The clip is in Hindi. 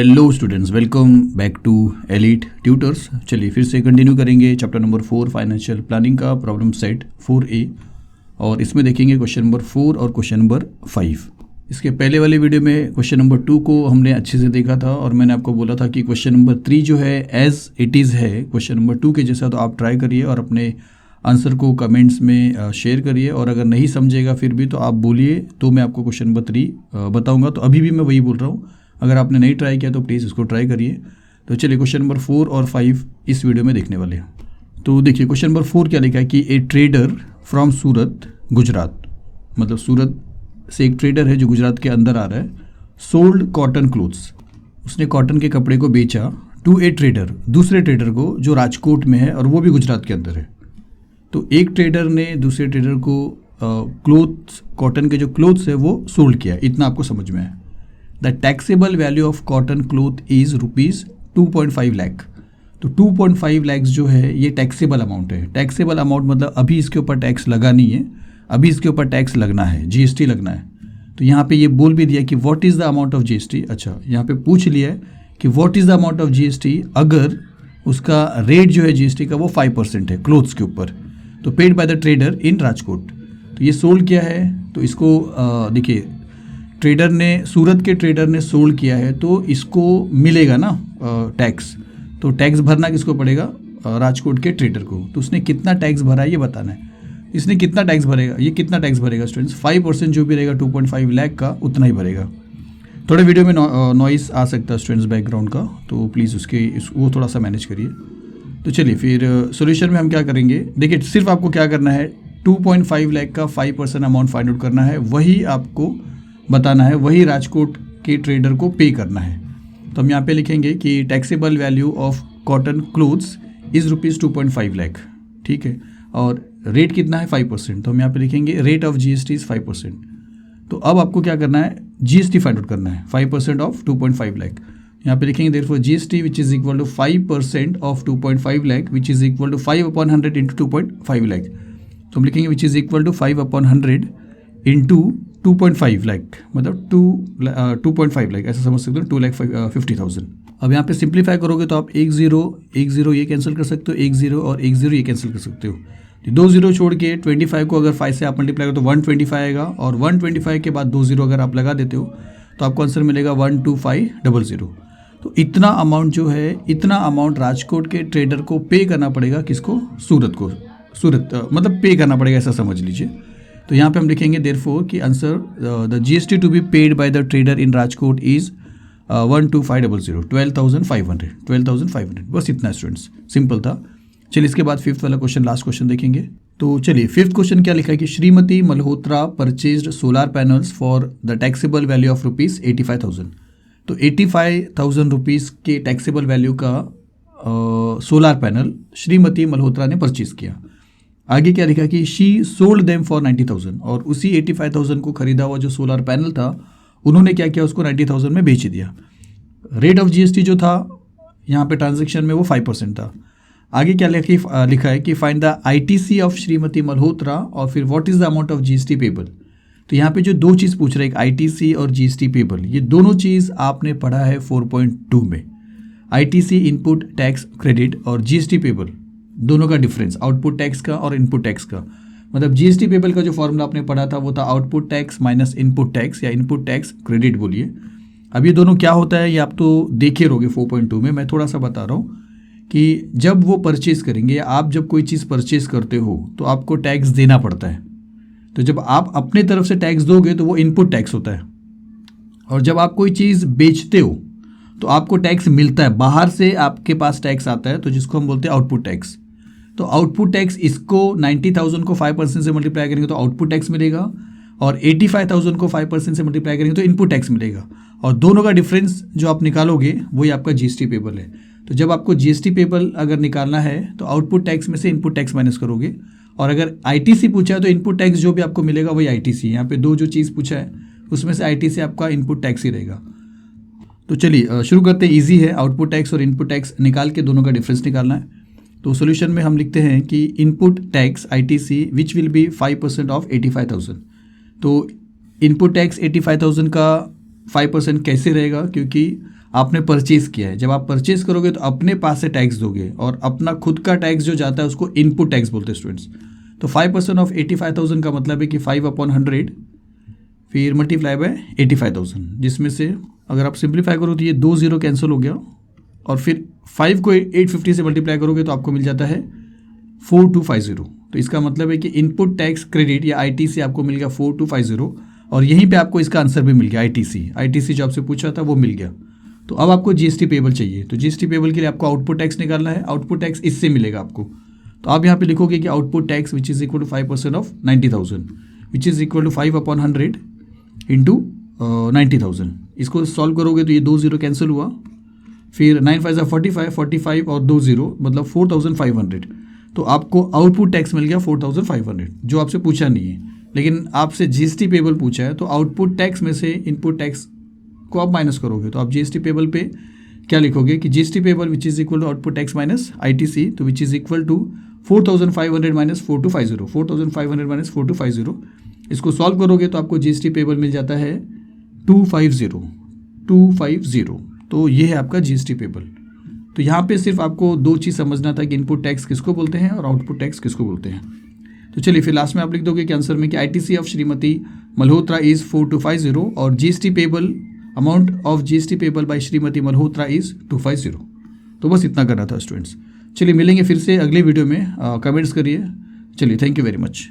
Hello students, welcome back to Elite Tutors. चलिए फिर से कंटिन्यू करेंगे चैप्टर नंबर 4 फाइनेंशियल प्लानिंग का प्रॉब्लम सेट 4A, और इसमें देखेंगे क्वेश्चन नंबर 4 और क्वेश्चन नंबर 5। इसके पहले वाले वीडियो में क्वेश्चन नंबर 2 को हमने अच्छे से देखा था और मैंने आपको बोला था कि क्वेश्चन नंबर 3 जो है एज इट इज़ है क्वेश्चन नंबर 2 के जैसा, तो आप ट्राई करिए और अपने आंसर को कमेंट्स में शेयर करिए, और अगर नहीं समझेगा फिर भी तो आप बोलिए, तो मैं आपको क्वेश्चन नंबर 3 बताऊँगा। तो अभी भी मैं वही बोल रहा हूँ, अगर आपने नहीं ट्राई किया तो प्लीज़ इसको ट्राई करिए। तो चलिए क्वेश्चन नंबर 4 और 5 इस वीडियो में देखने वाले हैं। तो देखिए क्वेश्चन नंबर 4 क्या लिखा है कि ए ट्रेडर फ्रॉम सूरत गुजरात, मतलब सूरत से एक ट्रेडर है जो गुजरात के अंदर आ रहा है, सोल्ड कॉटन क्लोथ्स, उसने कॉटन के कपड़े को बेचा टू ए ट्रेडर, दूसरे ट्रेडर को जो राजकोट में है और वो भी गुजरात के अंदर है। तो एक ट्रेडर ने दूसरे ट्रेडर को क्लोथ्स, कॉटन के जो क्लोथ्स है वो सोल्ड किया, इतना आपको समझ में है। The taxable value of cotton cloth is ₹2.5 lakh. तो 2.5 लाख जो है ये टैक्सेबल अमाउंट है। टैक्सेबल अमाउंट मतलब अभी इसके ऊपर टैक्स लगा नहीं है, अभी इसके ऊपर टैक्स लगना है, जीएसटी लगना है। तो यहाँ पे ये बोल भी दिया कि what is the amount of GST. अच्छा, यहाँ पे पूछ लिया है कि what is the amount of GST अगर उसका रेट जो है जीएसटी का वो 5% है क्लोथ्स के ऊपर। तो paid by the trader in Rajkot. तो ये सोल्ड किया है, तो इसको देखिए ट्रेडर ने, सूरत के ट्रेडर ने सोल्ड किया है तो इसको मिलेगा ना टैक्स। तो टैक्स भरना किसको पड़ेगा? राजकोट के ट्रेडर को। तो उसने कितना टैक्स भरा है ये बताना है। इसने कितना टैक्स भरेगा, ये कितना टैक्स भरेगा स्टूडेंट्स? 5% जो भी रहेगा 2.5 लाख का, उतना ही भरेगा। थोड़े वीडियो में नॉइस आ सकता है स्टूडेंट्स बैकग्राउंड का, तो प्लीज़ वो थोड़ा सा मैनेज करिए। तो चलिए फिर सोल्यूशन में हम क्या करेंगे, देखिए सिर्फ आपको क्या करना है, 2.5 लाख का 5% अमाउंट फाइंड आउट करना है, वही आपको बताना है, वही राजकोट के ट्रेडर को पे करना है। तो हम यहाँ पे लिखेंगे कि taxable value of cotton clothes is ₹2.5 lakh, ठीक है, और रेट कितना है 5%। तो हम यहाँ पे लिखेंगे रेट ऑफ जीएसटी इज़ 5%। तो अब आपको क्या करना है, जीएसटी फाइंड आउट करना है, 5% ऑफ 2.5 लाख। यहाँ पे लिखेंगे therefore GST which is equal to 5% of 2.5 lakh which is equal to 5/100 into 2.5 lakh. तो हम लिखेंगे which is equal to 5/100 into 2.5 lakh, मतलब 2.5 लाख ऐसा समझ सकते हो, 2,50,000। अब यहाँ पे सिंप्लीफाई करोगे तो आप 1 0 ये कैंसिल कर सकते हो, 1 0 और 1 0 ये कैंसिल कर सकते हो। 2 0 छोड़ के 25 को अगर 5 से आप मल्टीप्लाई करो तो 125 आएगा, और 125 के बाद 2 0 अगर आप लगा देते हो तो आपको आंसर मिलेगा 12500। तो इतना अमाउंट जो है, इतना अमाउंट राजकोट के ट्रेडर को पे करना पड़ेगा, किसको? सूरत को। मतलब पे करना पड़ेगा, ऐसा समझ लीजिए। तो यहाँ पे हम लिखेंगे देयरफॉर कि answer the GST to be paid by the trader in Rajkot is 12500, 12,500, बस इतना स्टूडेंट्स, सिंपल था। चलिए इसके बाद फिफ्थ वाला क्वेश्चन, लास्ट क्वेश्चन देखेंगे। तो चलिए फिफ्थ क्वेश्चन क्या लिखा है कि Shrimati Malhotra purchased solar panels for the taxable value of ₹85,000। तो 85,000 रुपीज़ के टैक्सेबल वैल्यू का सोलर पैनल श्रीमती मल्होत्रा ने परचेज किया। आगे क्या लिखा कि शी सोल्ड देम फॉर 90,000, और उसी 85,000 को खरीदा हुआ जो सोलर पैनल था उन्होंने क्या किया, उसको 90,000 में बेच दिया। रेट ऑफ जीएसटी जो था यहाँ पे ट्रांजैक्शन में वो 5% था। आगे क्या लिखा है कि find the ITC of Shrimati Malhotra, और फिर what is the amount of GST payable. तो यहाँ पे जो दो चीज़ पूछ रहे हैं, एक आईटीसी और जीएसटी पेबल, ये दोनों चीज़ आपने पढ़ा है 4.2 में। आईटीसी इनपुट टैक्स क्रेडिट और जीएसटी पेबल, दोनों का डिफरेंस, आउटपुट टैक्स का और इनपुट टैक्स का। मतलब जीएसटी पेबल का जो फॉर्मूला आपने पढ़ा था वो था output tax minus input tax, या इनपुट टैक्स क्रेडिट बोलिए। अब ये दोनों क्या होता है ये आप तो देखे रहोगे 4.2 में, मैं थोड़ा सा बता रहा हूँ कि जब वो परचेज़ करेंगे, या आप जब कोई चीज़ परचेज़ करते हो तो आपको टैक्स देना पड़ता है। तो जब आप अपने तरफ से टैक्स दोगे तो वो इनपुट टैक्स होता है, और जब आप कोई चीज़ बेचते हो तो आपको टैक्स मिलता है, बाहर से आपके पास टैक्स आता है, तो जिसको हम बोलते हैं आउटपुट टैक्स। तो आउटपुट टैक्स, इसको 90,000 को 5% से मल्टीप्लाई करेंगे तो आउटपुट टैक्स मिलेगा, और 85,000 को 5% से मल्टीप्लाई करेंगे तो इनपुट टैक्स मिलेगा, और दोनों का डिफरेंस जो आप निकालोगे वही आपका जीएसटी पेबल है। तो जब आपको जीएसटी पेबल अगर निकालना है तो आउटपुट टैक्स में से इनपुट टैक्स माइनस करोगे, और अगर आईटीसी पूछा है तो इनपुट टैक्स जो भी आपको मिलेगा वही आईटीसी। यहाँ पे दो जो चीज़ पूछा है उसमें से आईटीसी आपका इनपुट टैक्स ही रहेगा। तो चलिए शुरू करते हैं, ईजी है, आउटपुट टैक्स और इनपुट टैक्स निकाल के दोनों का डिफरेंस निकालना है। तो सोल्यूशन में हम लिखते हैं कि input tax ITC which will be 5% of 85,000। तो इनपुट टैक्स 85,000 का 5% कैसे रहेगा, क्योंकि आपने परचेज किया है। जब आप परचेज करोगे तो अपने पास से टैक्स दोगे और अपना खुद का टैक्स जो जाता है उसको इनपुट टैक्स बोलते हैं स्टूडेंट्स। तो 5% ऑफ 85,000 का मतलब है कि 5/100 फिर मल्टीप्लाई बाय 85,000, जिसमें से अगर आप सिंप्लीफाई करो तो ये 2 0 कैंसिल हो गया और फिर 5 को 850 से मल्टीप्लाई करोगे तो आपको मिल जाता है 4250। तो इसका मतलब है कि इनपुट टैक्स क्रेडिट या आईटीसी आपको मिल गया 4250 और यहीं पे आपको इसका आंसर भी मिल गया आईटीसी जो आपसे पूछा था वो मिल गया। तो अब आपको जीएसटी पेबल चाहिए। तो जीएसटी पेबल के लिए आपको आउटपुट टैक्स निकालना है। आउटपुट टैक्स इससे मिलेगा आपको। तो आप यहाँ पे लिखोगे कि output tax which is equal to 5% of 90,000 which is equal to 5/100 into 90,000। इसको सॉल्व करोगे तो ये 2 0 कैंसिल हुआ, फिर 9 5 45, 45 और 2 0 मतलब 4,500। तो आपको आउटपुट टैक्स मिल गया 4,500 जो आपसे पूछा नहीं है, लेकिन आपसे जीएसटी पेबल पूछा है। तो आउटपुट टैक्स में से इनपुट टैक्स को आप माइनस करोगे तो आप जीएसटी पेबल पे क्या लिखोगे कि GST payable which is equal to output tax minus ITC, तो which is equal to 4,500 minus 4250, 4,500 minus 4250। इसको सॉल्व करोगे तो आपको जीएसटी पेबल मिल जाता है 250। तो ये है आपका जीएसटी पेबल। तो यहाँ पे सिर्फ आपको दो चीज़ समझना था कि इनपुट टैक्स किसको बोलते हैं और आउटपुट टैक्स किसको बोलते हैं। तो चलिए फिर लास्ट में आप लिख दोगे कि आंसर में कि ITC of Shrimati Malhotra is 4250 और GST payable amount of GST payable by Shrimati Malhotra is 250। तो बस इतना करना था स्टूडेंट्स। चलिए मिलेंगे फिर से अगले वीडियो में। कमेंट्स करिए। चलिए थैंक यू वेरी मच।